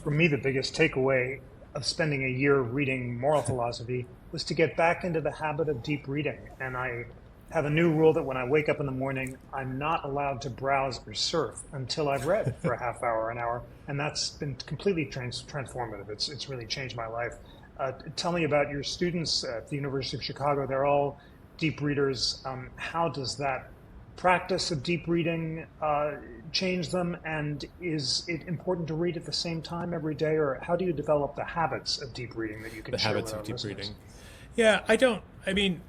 for me, the biggest takeaway of spending a year reading moral philosophy was to get back into the habit of deep reading. And I have a new rule that when I wake up in the morning, I'm not allowed to browse or surf until I've read for a half hour, an hour. And that's been completely transformative. It's really changed my life. Tell me about your students at the University of Chicago. They're all deep readers. How does that practice of deep reading change them? And is it important to read at the same time every day? Or how do you develop the habits of deep reading that you can The share habits with of our deep listeners? reading. Yeah, I mean,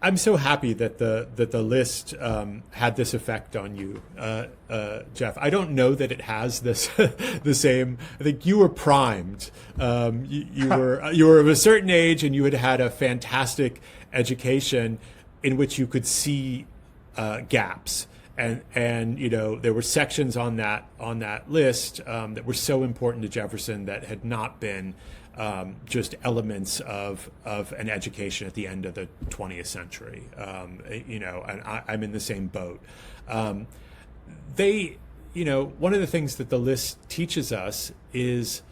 I'm so happy that the list had this effect on you, Jeff. I don't know that it has this the same. I think you were primed. You were of a certain age, and you had a fantastic education in which you could see gaps. And there were sections on that list that were so important to Jefferson that had not been just elements of an education at the end of the 20th century. And I'm in the same boat. One of the things that the list teaches us is,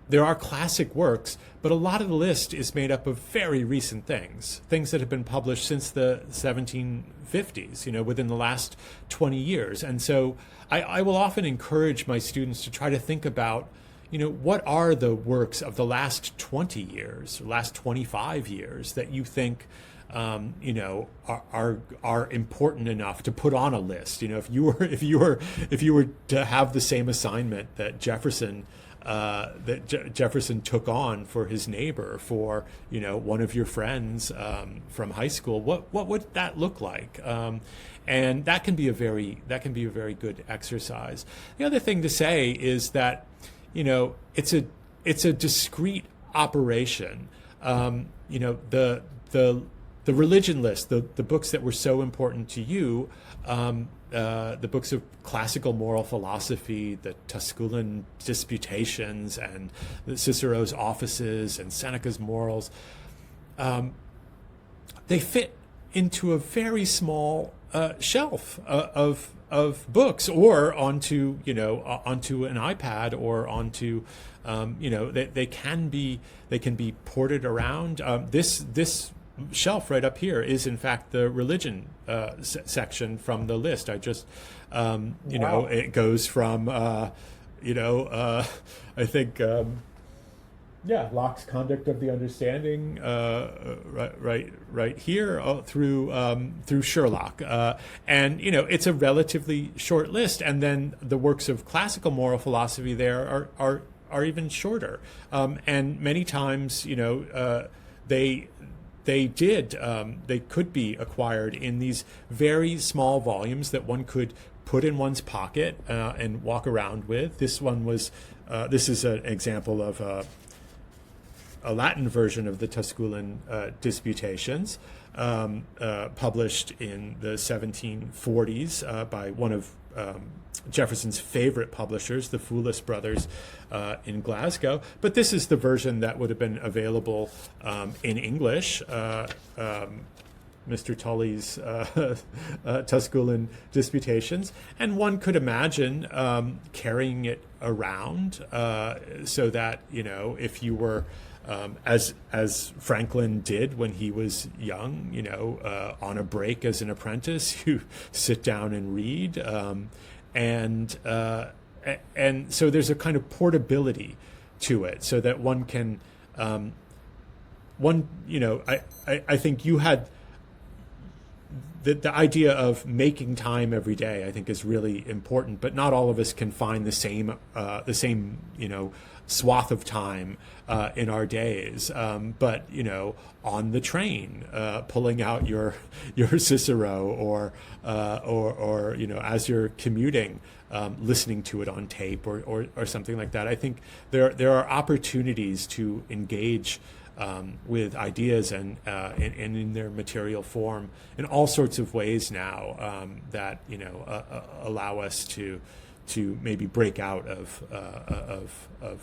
there are classic works, but a lot of the list is made up of very recent things that have been published since the 1750s, within the last 20 years. And so I will often encourage my students to try to think about, what are the works of the last 20 years, last 25 years that you think, are important enough to put on a list. If you were to have the same assignment that Jefferson took on for his neighbor, for one of your friends from high school, what would that look like? And that can be a very good exercise. The other thing to say is that it's a discrete operation. The religion list, the books that were so important to you, the books of classical moral philosophy, the Tusculan Disputations, and Cicero's Offices, and Seneca's Morals, they fit into a very small shelf of books, or onto an iPad, or onto they can be ported around. This shelf right up here is in fact the religion section from the list. I just Wow. it goes from I think Locke's Conduct of the Understanding, right here, through Sherlock, and it's a relatively short list, and then the works of classical moral philosophy there are even shorter, and many times they could be acquired in these very small volumes that one could put in one's pocket and walk around with. This is an example of a Latin version of the Tusculan Disputations, published in the 1740s by one of Jefferson's favorite publishers, the Foulis brothers, in Glasgow. But this is the version that would have been available in English. Mr. Tully's Tusculan Disputations, and one could imagine carrying it around so that if you were as Franklin did when he was young, on a break as an apprentice, you sit down and read, and so there's a kind of portability to it, so that one can I think you had the idea of making time every day, I think, is really important, but not all of us can find the same swath of time in our days. But on the train, pulling out your Cicero, or as you're commuting, listening to it on tape, or something like that. I think there are opportunities to engage with ideas and in their material form in all sorts of ways now, that allow us to maybe break out of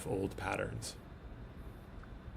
old patterns.